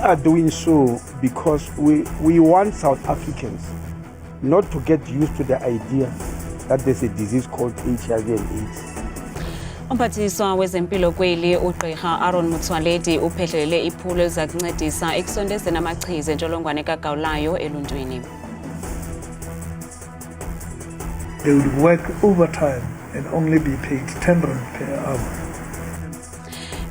are doing so because we want South Africans not to get used to the idea that there's a disease called HIV and AIDS. Umphathiswa wezempilo kweli uGqirha Aaron Motsoaledi uphehlelele iphulo ezakuncedisa ekusondezeni amachiza entsholongwane kagawulayo eluntwini. They would work overtime and only be paid 10 rand per hour.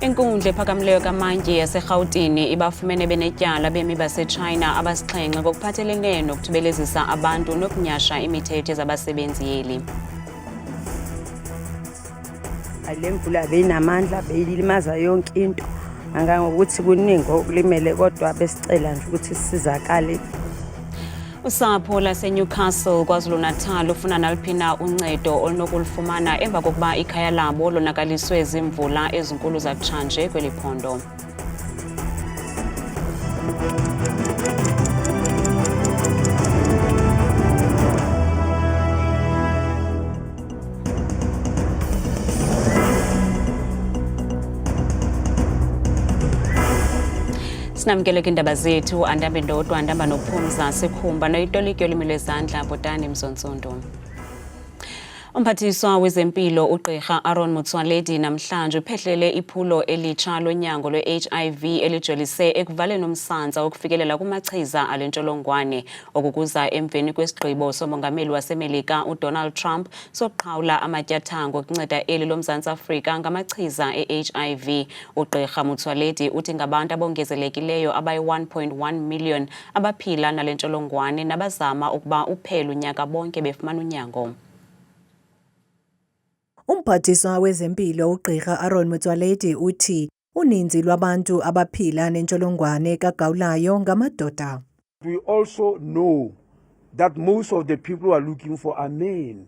Inkundla ephakamileyo kaMantyi yaseRhawutini ibafumene benetyala bemi baseChina abasixhenxe ngokuphathelene nokuthubelezisa abantu nokunyasha imithetho ezabasebenzi yeli. Le mvula beyinamandla beyilimaza yonke into angangokuthi kuningi okulimele kodwa besicela nje ukuthi sisizakale. Usapho laseNewcastle KwaZulu-Natal ufuna naliphina uncedo olunokulufumana emva kokuba ikhaya labo lonakaliswe izimvula ezinkulu zakutshanje kweli phondo. Sinamkele kwindaba zethu andambe ndodwa andamba nophumza sikhumba noyitoliki yolimi lwezandla Botani Mzontsondo. Umphathiswa wezempilo uGqirha Aaron Motsoaledi namhlanje uphehlelele iphulo elitsha lonyango lwe-HIV elijolise ekuvaleni umsantsa wokufikelela kumachiza alentsholongwane okukuza emveni kwesigqibo somongameli waseMelika uDonald Trump sokuqhawula amatyathango okunceda eli loMzantsi Afrika ngamachiza e-HIV. uGqirha Motsoaledi uthi ngabantu abongezelekileyo abayi-1.1 million abaphila nalentsholongwane nabazama ukuba uphele unyaka bonke befumana unyango. Umphathiswa wezempilo uGqirha Aaron Motsoaledi uthi uninzi lwabantu abaphila nentsholongwane kagawulayo ngamadoda. We also know that most of the people who are looking for are men.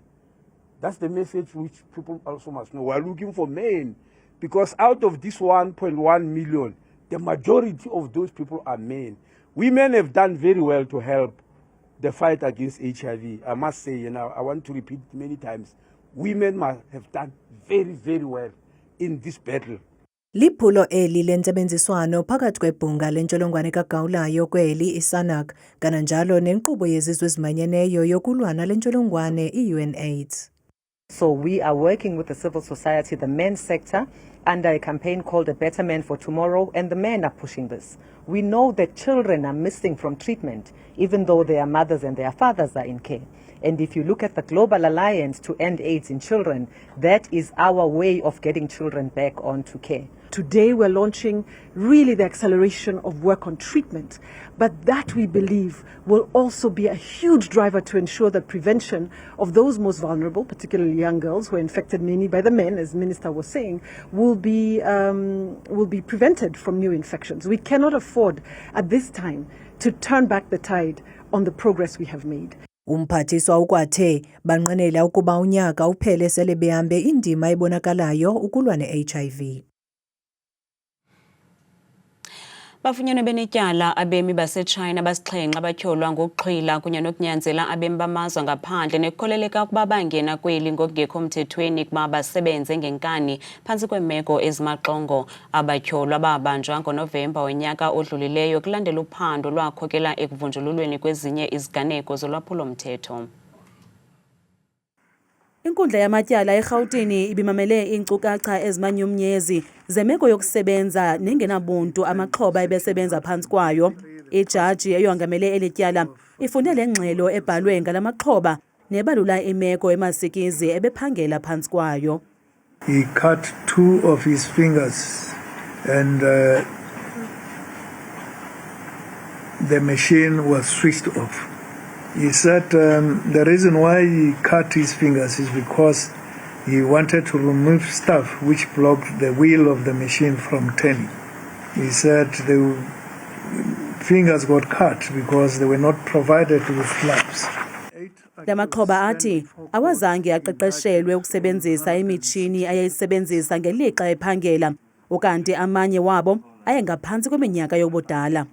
That's the message which people also must know. We are looking for men because out of this 1.1 million, the majority of those people are men. Women have done very well to help the fight against HIV. I must say, I want to repeat it many times. Women must have done very, very well in this battle. Liphulo eli lentsebenziswano phakathi kwebhunga lentsholongwane kagawulayo kweli iSANAC kananjalo nenkqubo yezizwe ezimanyeneyo yokulwa nale ntsholongwane i-UNAIDS. So we are working with the civil society, the men's sector, under a campaign called A Better Man for Tomorrow, and the men are pushing this. We know that children are missing from treatment, even though their mothers and their fathers are in care. And if you look at the Global Alliance to End AIDS in Children, that is our way of getting children back onto care. Today we're launching really the acceleration of work on treatment, but that we believe will also be a huge driver to ensure that prevention of those most vulnerable, particularly young girls who are infected mainly by the men, as Minister was saying, will be prevented from new infections. We cannot afford at this time to turn back the tide on the progress we have made. Umphathiswa ukwathe banqenela ukuba unyaka uphele sele behambe indima ebonakalayo ukulwa ne-HIV. Bafunyenwe benetyala abemi baseChina basixhenxe abatyholwa ngokuxhwila kunye nokunyanzela abemi bamazwe ngaphandle nekukholeleka ukuba bangena kweli ngokungekho mthethweni kuba basebenze ngenkani phantsi kweemeko ezimaxongo. Abatyholwa babanjwa ngoNovemba wonyaka odlulileyo kulandela uphando lwakhokela ekuvunjululweni kwezinye iziganeko zolwaphulo-mthetho. Inkundla yamatyala eRhawutini ibimamele iinkcukacha ezimanyumnyezi zemeko yokusebenza nengenabuntu amaxhoba ebesebenza phantsi kwayo. Ijaji eyongamele eli tyala ifunde le ngxelo ebhalwe ngala maxhoba nebalula imeko emasikizi ebephangela phantsi kwayo. He cut 2 of his fingers and the machine was switched off. He said the reason why he cut his fingers is because he wanted to remove stuff which blocked the wheel of the machine from turning. He said the fingers got cut because they were not provided with gloves. La maxhoba athi awazange aqeqeshelwe ukusebenzisa imitshini ayayisebenzisa ngelixa ephangela ukanti amanye wabo ayengaphantsi kweminyaka yobudala.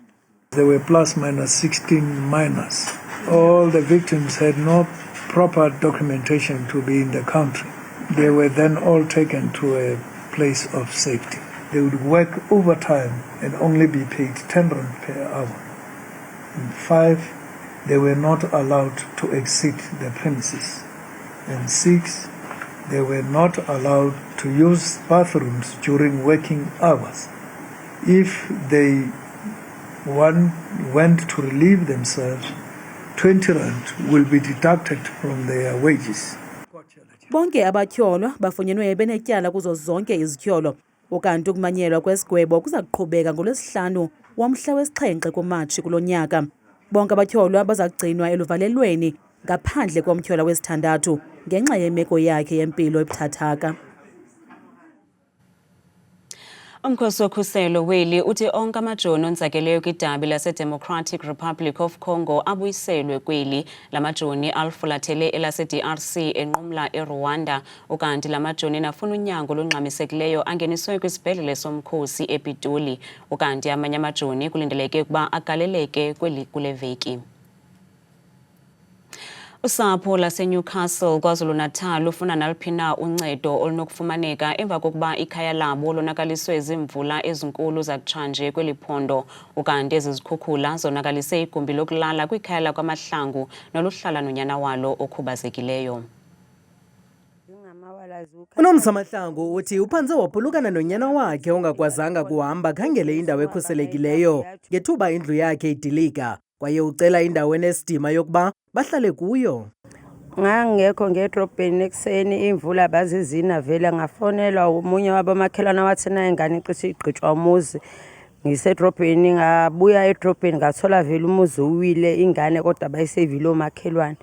There were plus minus 16 minors. All the victims had no proper documentation to be in the country. They were then all taken to a place of safety. they would work overtime and only be paid 10 rand per hour. And 5, they were not allowed to exit the premises. And 6, they were not allowed to use bathrooms during working hours. If they went to relieve themselves, 20 rand will be deducted from their wages. Bonke abatyholwa bafunyenwe benetyala kuzo zonke izityholo, ukanti ukumanyelwa kwesigwebo kuza kuqhubeka ngoLwesihlanu womhla wesi-7 kuMatshi kulo nyaka. Bonke abatyholwa baza kugcinwa eluvalelweni ngaphandle komtyholwa wesi-6 ngenxa yemeko yakhe yempilo ebuthathaka. Umkhosi wokhuselo weli uthi onke amajoni onzakeleyo kwidabi lase-Democratic Republic of Congo abuyiselwe kweli. La majoni alufulathele elase-DRC enqumla eRwanda, ukanti la majoni nafuna unyango olungxamisekileyo angeniswe kwisibhedlele somkhosi ePitoli, ukanti amanye amajoni kulindeleke ukuba agaleleke kule veki. Usapho lase-Newcastle KwaZulu-Natal lufuna naliphi na uncedo olunokufumaneka emva kokuba ikhaya labo lonakaliswe zimvula ezinkulu zakutshanje kweli phondo, ukanti ezi zikhukhula zonakalise igumbi lokulala kwikhaya lakwaMahlangu noluhlala nonyana walo okhubazekileyo. UNomsa Mahlangu uthi uphantse waphulukana nonyana wakhe ongakwazanga kuhamba khangele indawo ekhuselekileyo ngethuba indlu yakhe idilika, kwaye ucela indawo enesidima yokuba bahlale kuyo. Ngangekho ngedrobheni ekuseni imvula bazizina vele ngafonelwa umunye wabomakhelwana wathi na ingane icishe igqitshwa umuzi. Ngisedrobheni ngabuya edrobheni ngathola vele umuzi uwile ingane kodwa bayisevile omakhelwane.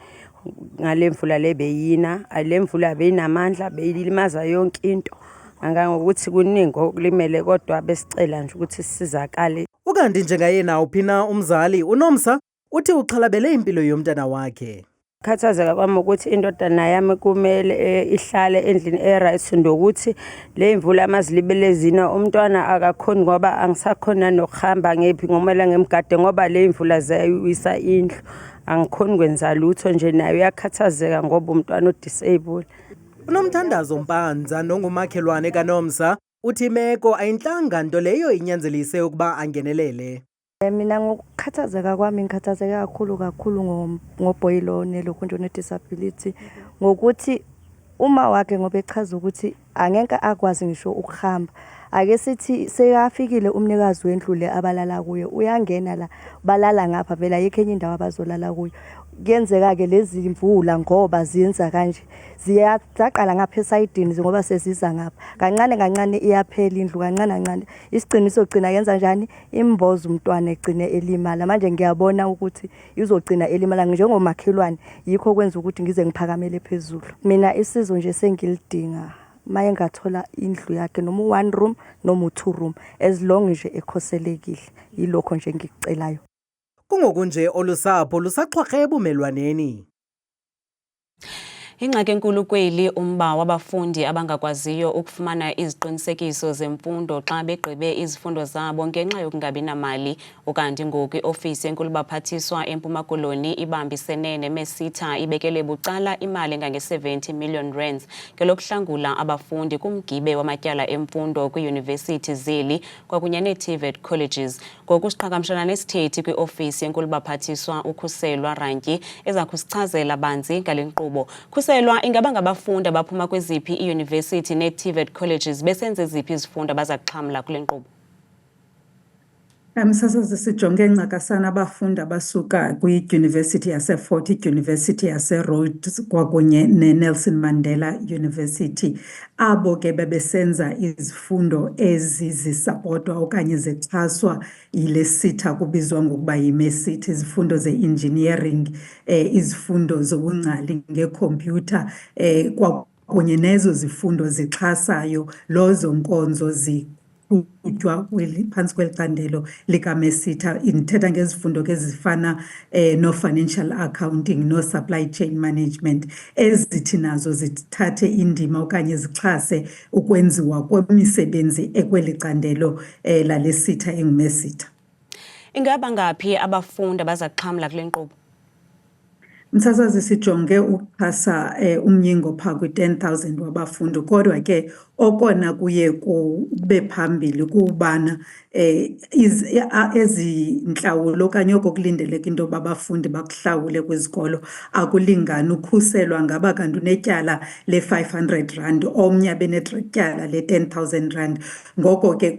Ngale mvula le beyina, le mvula beyinamandla beyilimaza yonke into. Angangokuthi kuningi okulimele kodwa besicela nje ukuthi sisizakale. Ukanti njengayena uphina umzali uNomsa uthi uxhalabele impilo yomntana wakhe. Khathazeka kwami ukuthi indodana yami kumele ihlale endlini eright ndokuthi le imvula amazilibelezina umntwana akakhoni ngoba angisakhona nokuhamba ngephi ngomela ngemgade ngoba le imvula zayisa indlu. Angikhoni kwenza lutho nje nayo yakhathazeka ngoba umntwana odisable. UNomthandazo Mpanza nongumakhelwane kaNomsa uthi imeko ayinhlanga nto leyo inyanzelise ukuba angenelele. Mina ngokukhathazeka kwami ngikhathazeka kakhulu ngoBoyilo nelokhu ne-disability ngokuthi uma wakhe ngoba echaza ukuthi angeke akwazi ngisho ukuhamba. Ake sithi seyafikile umnikazi wendlu le abalala kuyo uyangena la balala ngapha vela yikho enye indawo abazolala kuyo. Kuyenzeka ke lezi imvula ngoba ziyenza kanje ziyaqala ngapha esayidini ngoba seziza ngapha kancane iyaphela indlu kancane isigciniso gcina yenza njani imbozo umntwana egcine elimala. Manje ngiyabona ukuthi izogcina elimala njengomakhelwane yikho kwenza ukuthi ngize ngiphakamele phezulu. Mina isizo nje sengilidinga maye ngathola indlu yakhe noma 1 room noma 2 room as long nje ekhoselekile yilokho nje ngikucelayo. Kungokunje olusapho lusaxhorhe ebumelwaneni. Ingxaki enkulu kweli umba wabafundi abangakwaziyo ukufumana iziqinisekiso zemfundo xa begqibe izifundo zabo ngenxa yokungabi namali, ukanti ngoku iofisi enkulu baphathiswa eMpuma Koloni ibambisene neMesita ibekele bucala imali engange-70 million rands ngelokuhlangula abafundi kumgibe wamatyala emfundo kwiiyunivesithi zeli kwakunye nee-TVET colleges. Ngoku siqhagamshana nesithethi kwiofisi enkulu baphathiswa uKhuselwa Rantyi eza kusichazela banzi ngale nkqubo. Khuselwa, ingaba ngabafundi abaphuma kweziphi iiyunivesithi nee-TVET colleges besenze ziphi izifundo abazakuxhamla kule nkqubo? Sasazi sijonge ncakasana abafundi abasuka kwidyunivesithi yaseFort, idyunivesithi yaseRhodes kwakunye neNelson Mandela University. Abo ke bebesenza izifundo ezizisapotwa okanye zixhaswa yile sitha kubizwa ngokuba yiMesita, izifundo ze-engineering, izifundo zobungcali ngekhompyutha, kwakunye nezo zifundo zixhasayo lozo nkonzo kutywa phantsi kweli candelo likaMesita. Ndithetha ngezifundo ke ezifana no-financial accounting no-supply chain management ezithi nazo zithathe indima okanye zixhase ukwenziwa kwemisebenzi ekweli candelo lalesitha enguMesita. Ingaba ngaphi abafundi abazakuxhamla kule nkqubo? Msasazi sijonge ukuxhasa umyingo phaa kwi-10,000 wabafundi, kodwa ke okona kuye kube phambili kubana ezi ntlawulo okanye oko kulindeleka into yoba abafundi bakuhlawule kwizikolo akulingani. Ukhuselwa ngaba kanti unetyala le-R500, omnye abe netyala le-R10,000. Ngoko ke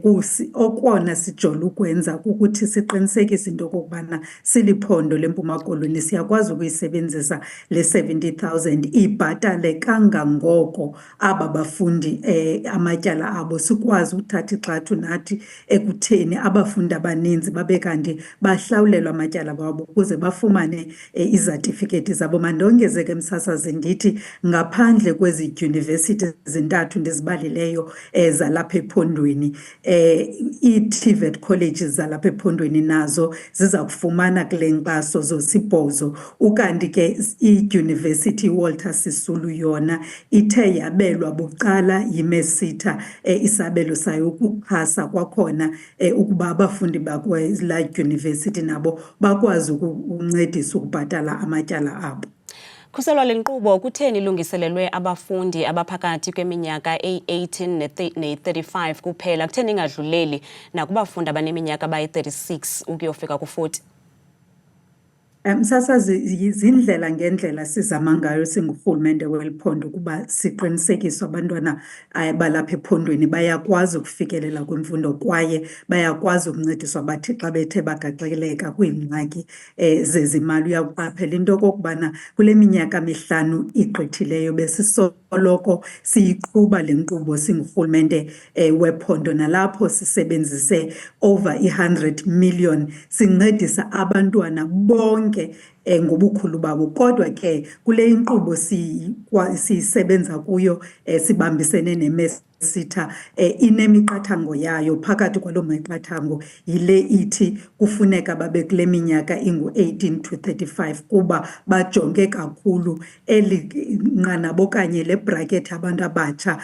okona sijola ukwenza kukuthi siqinisekise into okokubana siliphondo leMpuma Koloni siyakwazi ukuyisebenzisa le-R70,000 ibhatale kangangoko aba bafundi amatyala abo, sikwazi uthatha ixathu nathi ekutheni abafundi abaninzi babe kanti bahlawulelwa amatyala wabo ukuze bafumane izatifiketi zabo. Mandongeze ke msasazi ndithi ngaphandle kwezi dyunivesithi zintathu ndizibalileyo zalapha ephondweni, ii-TVET colleges zalapha ephondweni nazo ziza kufumana kule nkxaso zosibhozo. Ukanti ke idyunivesithi Walter Sisulu yona ithe yabelwa bucala yiMESITA isabelo sayo ukuxhasa kwakhona ukuba abafundi bakwela dyunivesithi nabo bakwazi ukuncedisa ukubhatala amatyala abo. Khuselwa le nkqubo kutheni ilungiselelwe abafundi abaphakathi kweminyaka eyi-18 ne-35 kuphela, kutheni ingadluleli nakubafundi abaneminyaka abayi-36 ukuyofika ku-40? Msasazi, zindlela ngendlela sizama ngayo singurhulumente weli phondo ukuba siqinisekise abantwana balapha ephondweni bayakwazi ukufikelela kwimfundo kwaye bayakwazi ukuncediswa bathi xa bethe bagaxeleka kwiingxaki zezimali. Uyakuqaphela into okokubana kule minyaka mihlanu igqithileyo besisoloko siyiqhuba le nkqubo singurhulumente wephondo, nalapho sisebenzise over i-100 million sincedisa abantwana bonke ngobukhulu babo. Kodwa ke kule inkqubo sisebenza kuyo sibambisene neMESITA inemiqathango yayo. Phakathi kwaloo miqathango yile ithi kufuneka babe kule minyaka ingu-18 to 35 kuba bajonge kakhulu eli nqanaba okanye le bracket abantu abatsha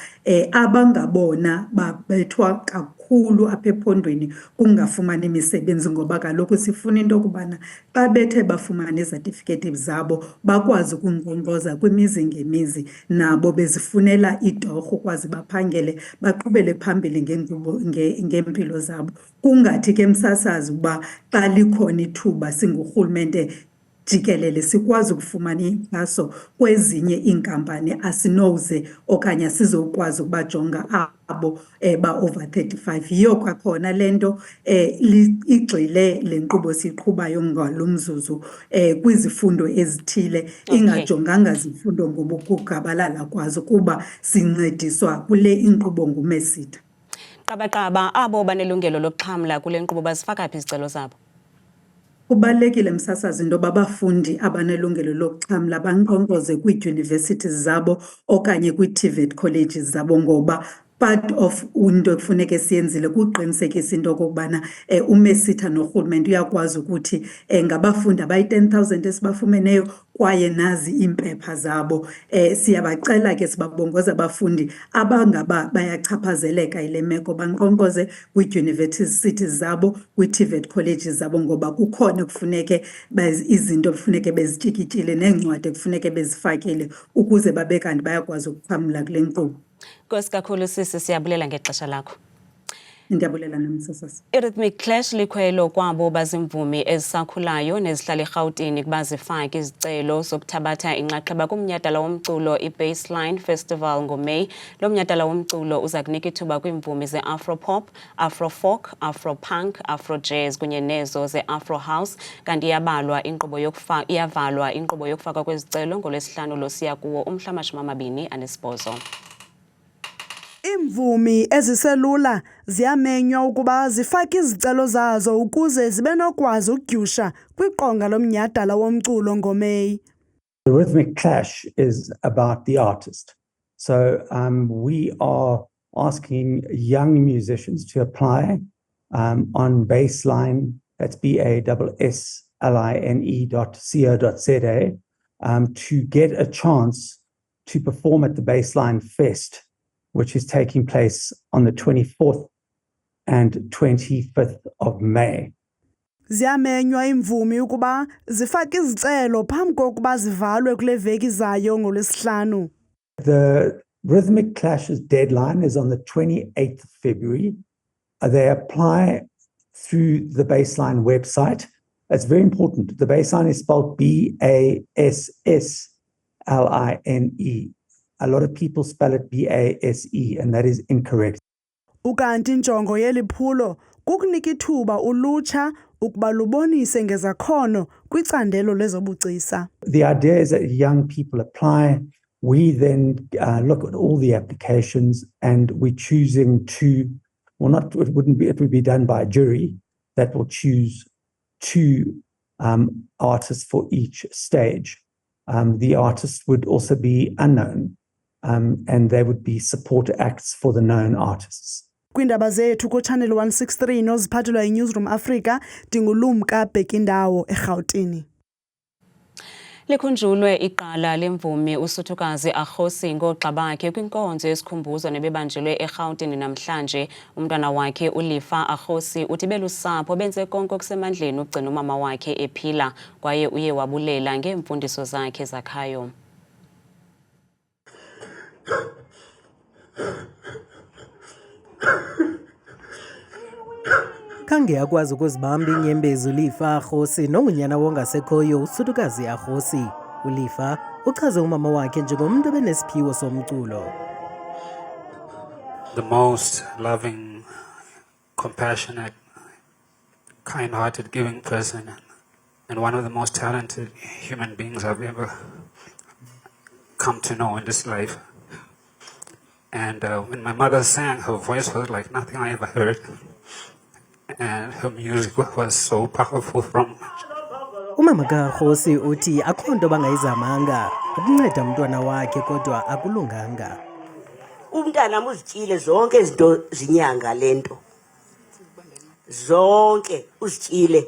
abangabona babethwa kakhulu apha ephondweni kungafumani imisebenzi, ngoba kaloku sifuna into yokubana xa bethe bafumana izatifiketi zabo bakwazi ukunkqonkqoza kwimizi ngemizi nabo bezifunela itorho ukwazi baphangele baqhubele phambili ngeempilo zabo. Kungathi ke msasazi uba xa likhona ithuba singurhulumente jikelele sikwazi ukufumana inkxaso kwezinye iinkampani, asinoze okanye asizokwazi ukubajonga abo ba-over 35. Yiyo kwakhona le nto igxile le nkqubo siyiqhubayo ngalo mzuzu kwizifundo ezithile, ingajonganga zifundo ngokugabalala kwazo kuba sincediswa kule inkqubo nguMESITA. Qabaqaba abo banelungelo lokuxhamla kule nkqubo bazifaka phi izicelo zabo? Kubalulekile msasazi into yoba abafundi abanelungelo lokuxhamla bankqonkqoze kwiidyunivesithi zabo okanye kwii-TVET colleges zabo, ngoba part of into ekufuneke siyenzile kuqinisekisa into okokubana uMESITA norhulumente uyakwazi ukuthi ngabafundi abayi-10,000 esibafumeneyo kwaye nazi iimpepha zabo. Siyabacela ke sibabongoza abafundi abangaba bayachaphazeleka yile meko bankqonkqoze kwiidyunivesithi zabo, kwii-TVET colleges zabo, ngoba kukhona kufuneke izinto kufuneke bezityikitile neencwadi kufuneke bezifakile ukuze babe kanti bayakwazi ukuxhamla kule nkqubo. Nkosi kakhulu sisi, siyabulela ngexesha lakho. Ndiyabulela nomsasasi. I-Rhythmic Clash likhwelo kwabo bazimvumi ezisakhulayo nezihlala eRhawutini kuba zifake izicelo zokuthabatha inxaxheba kumnyhadala womculo i-Baseline Festival ngoMeyi. Lo mnyhadala womculo uza kunika ithuba kwiimvumi ze-Afropop, Afrofolk, Afropunk, Afrojazz kunye nezo ze-Afrohouse, kanti iyavalwa inkqubo yokufakwa kwezicelo ngoLwesihlanu losiya kuwo umhla 28. Iimvumi eziselula ziyamenywa ukuba zifake izicelo zazo ukuze zibe nokwazi ukudyusha kwiqonga lomnyhadala womculo ngoMeyi. The Rhythmic Clash is about the artist. So we are asking young musicians to apply on Baseline, that's BASSLINE.co.za, to get a chance to perform at the Baseline Fest, which is taking place on the 24th and 25th of May. Ziyamenywa imvumi ukuba zifake izicelo phambi kokuba zivalwe kule veki zayo ngoLwesihlanu. The Rhythmic Clash's deadline is on the 28th of February. They apply through the Baseline website. It's very important. The Baseline is spelled BASSLINE. A lot of people spell it BASE, and that is incorrect. Ukanti injongo yeli phulo kukunika ithuba ulutsha ukuba lubonise ngezakhono kwicandelo lezobugcisa. The idea is that young people apply. We then look at all the applications, and we're choosing two. Well, not it wouldn't be. It would be done by a jury that will choose two artists for each stage. The artists would also be unknown, and they would be support acts for the known artists. Kwindaba zethu kuChannel 163 noziphathelwa yiNewsroom Africa, Dingulumka Bhekindawo eGauteng. Likhunjulwe iqala lemvumi usuthukazi Akhosi ngoxa bakhe kwinkonzo yesikhumbuzo nebebanjelwe eGauteng namhlanje. Umntwana wakhe uLifa Akhosi uthi belusapho benze konke okusemandleni ukugcina umama wakhe ephila, kwaye uye wabulela ngeemfundiso zakhe zakhayo. Khange akwazi ukuzibamba inyembezi uLifa Akhosi nongunyana wongasekhoyo usuthukazi Akhosi. uLifa uchaze umama wakhe njengomuntu obenesiphiwo somculo. The most loving, compassionate, kind-hearted, giving person, and one of the most talented human beings I've ever come to know in this life. And when my mother sang, her voice was like nothing I ever heard. And her music was so powerful from Umama kaKhosi uthi akho nto bangayizamanga ukunceda umntwana wakhe kodwa akulunganga. Umntana uzitshile zonke izinto zinyanga lento. Zonke uzitshile.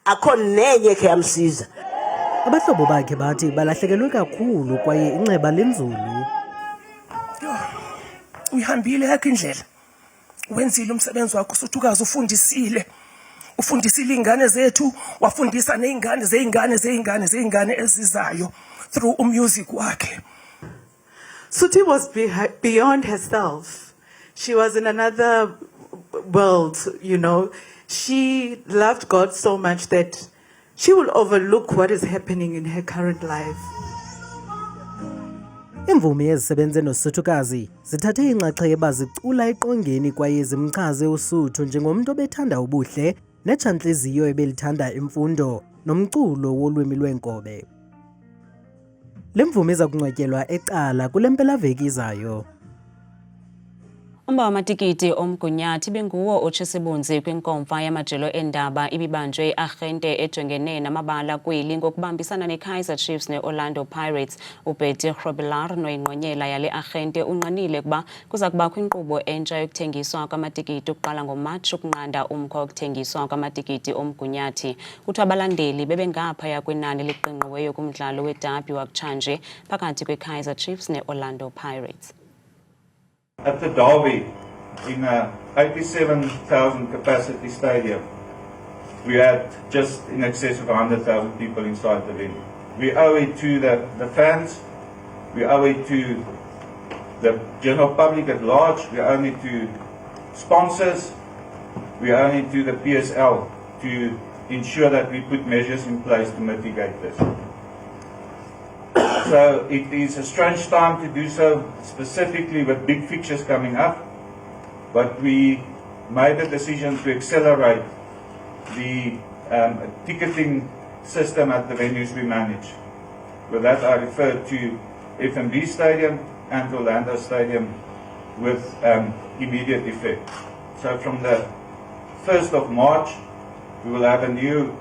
Akho nenye ke yamsiza. Abahlobo bakhe bathi balahlekelwe kakhulu kwaye inceba lenzulu. Uyihambile yakhe indlela. Wenzile umsebenzi wakho usuthukazi ufundisile. Ufundisile ingane zethu, wafundisa neingane zeingane ezizayo through music wakhe. Suti was beyond herself. She was in another world, you know. She loved God so much that she will overlook what is happening in her current life. Imvumi ezisebenze nosuthukazi zithathe inxaxheba zicula eqongeni kwaye zimchaze uSuthu njengomuntu obethanda ubuhle netshantliziyo ebelithanda imfundo nomculo wolwimi lwenkobe. Le mvumi iza kungcwatyelwa eqala kule mpelaveki izayo. Umba wamatikiti omgunyathi benguwo otshisibunzi kwinkomfa yamajelo endaba ibibanjwe arhente ejongene namabala kweli ngokubambisana neKaizer Chiefs neOrlando Pirates. uBetty Grobbelaar noyingqonyela yale arhente unqanile kuba kuza kubakho inkqubo entsha yokuthengiswa kwamatikiti ukuqala ngoMatshi ukunqanda umkhwa wokuthengiswa kwamatikiti omgunyathi. Kuthiwa abalandeli bebengaphaya kwenani liqingqiweyo kumdlalo weDerby wakutshanje phakathi kweKaizer Chiefs neOrlando Pirates. At the Derby, in a 87,000 capacity stadium, we had just in excess of 100,000 people inside the venue. We owe it to the fans, we owe it to the general public at large, we owe it to sponsors, we owe it to the PSL to ensure that we put measures in place to mitigate this. So it is a strange time to do so, specifically with big fixtures coming up, but we made a decision to accelerate the ticketing system at the venues we manage. With that I refer to FNB Stadium and Orlando Stadium with immediate effect. So from the 1st of March we will have a new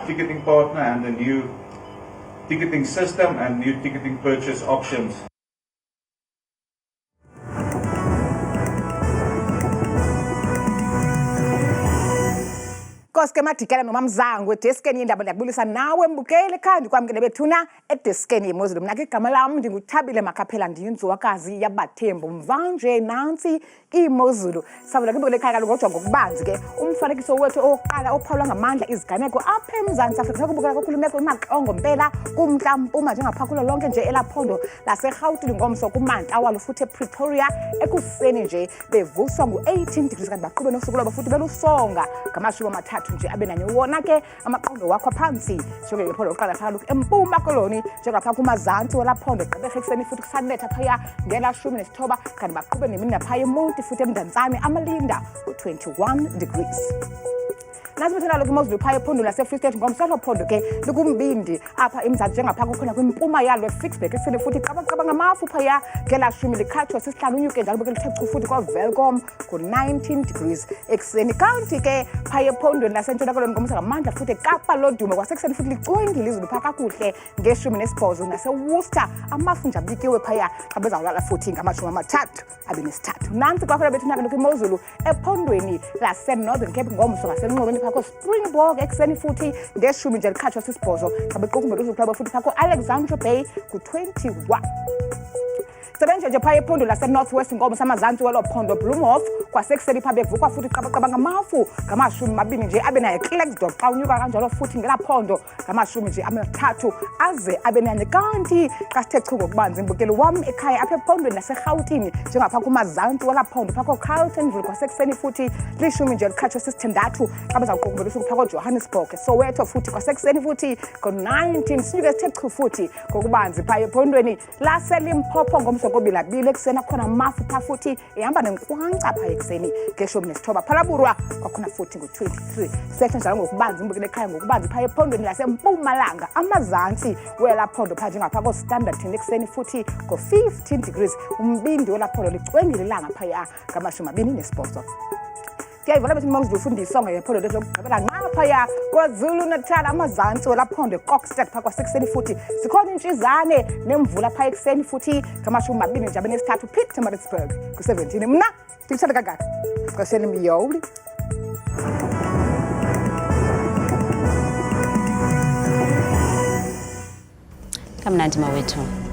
ticketing partner and a new ticketing system and new ticketing purchase options. Enkosi ke madikela nomamzangu edeskeni yendaba ndiyabulisa nawe mbukele khandi kwamkele bethuna edeskeni yemozulu mna ke igama lam ndinguthabile makhaphela ndiyinzwakazi yabathembu mvanje nansi imozulu savula libukele ekhaya kaloku kodwa ngokubanzi ke umfanekiso wethu oqala ophawulwa ngamandla iziganeko apha eMzantsi Afrika sakubukela kakhulu imeko imaqongo mpela kumntla mpuma njengapha kulo lonke nje elaphondo laseRhawutini ngomso kumantla walo futhi ePretoria ekuseni nje bevuswa ngu-18 degrees kanti baqhube nosuku lwabo futhi belusonga ngamashumi amathathu nje abenanye wona ke amaqondo wakho phansi njengoke ngephondo oqala kaloku empuma koloni njengapha kumazantsi welaphondo gqibekhe ekuseni futhi kusanetha phaya ngelashumi nesithoba kanti baqhube nemini naphaya eMonti futhi eMndantsane amalinda u-21 degrees. Nasi mthela lokhu imozulu phaya ephondo lase-Free State ngomsalo phondo ke likumbindi apha eMzantsi njengapha kukhona kwimpuma yalo eFixburg esele futhi qabaqaba ngamafu phaya ngelashumi likhatshwa sisihlanu unyuke njalo beke lithe chu futhi kwaVelcom ku-19 degrees ekuseni kanti ke phaya ephondweni lasentshona koloni ngomsa ngamandla futhi eKapa lodumo kwasekuseni futhi licwengile izulu phaa kakuhle nge-18 naseWorcester amafu nje abikiwe phaya xa bezawulala futhi nge-33 nansi kwakhona bethuna kaloku imozulu ephondweni lase-Northern Cape ngomso ngasenqobeni phakho Springbok ekuseni futhi ngeshumi nje likhatshwa sisibhozo xa bequkumbela izulu phabo futhi phakho Alexandra Bay ku-21 sebenje nje phaya ephondo lase-Northwest ngomo samazantsi welo phondo Bloemhof kwasekuseni phaa bevukwa futhi qabaqaba ngamafu ngamashumi mabini nje abe naye Klerksdorp xa unyuka kanjalo futhi ngelaphondo ngamashumi nje amathathu aze abe naye kanti xa sithe chu ngokubanzi imbukelo wam ekhaya apha ephondweni laseRhawutini njengapha kumazantsi welaphondo phakho Carltonville kwasekuseni futhi lishumi nje likhatshwa sisithandathu xa bezawuqukumbela usuku phakho Johannesburg Soweto futhi kwasekuseni futhi ngo-19 sinyuke sithe chu futhi ngokubanzi phaya ephondweni laseLimpopo ngomso kobilabile ekuseni akhona amafu phaa futhi ehamba nenkwankca phaa ekuseni ngeshumi nesithoba phalaburwa kwakhona futhi ngo-23 sehle njalo ngokubanzi imbukele ekhaya ngokubanzi phaya ephondweni lasempumalanga amazantsi welaphondo phaa njengapha koStanderton ekuseni futhi ngo-15 degrees umbindi welaphondo licwengile ilanga phaya ngamashumi 28 Kuyayivela bethi mangizwe ufundiswa ngephondo lokugqibela ngaphaya KwaZulu-Natal amazantsi welaphondo eKokstad phakwa sekuseni futhi sikhona intshizane nemvula phaya ekuseni futhi ngamashumi 23 Pietermaritzburg ku-17 mna ndikuthanda kangaka xesheni miyoli kamnandi mawethu.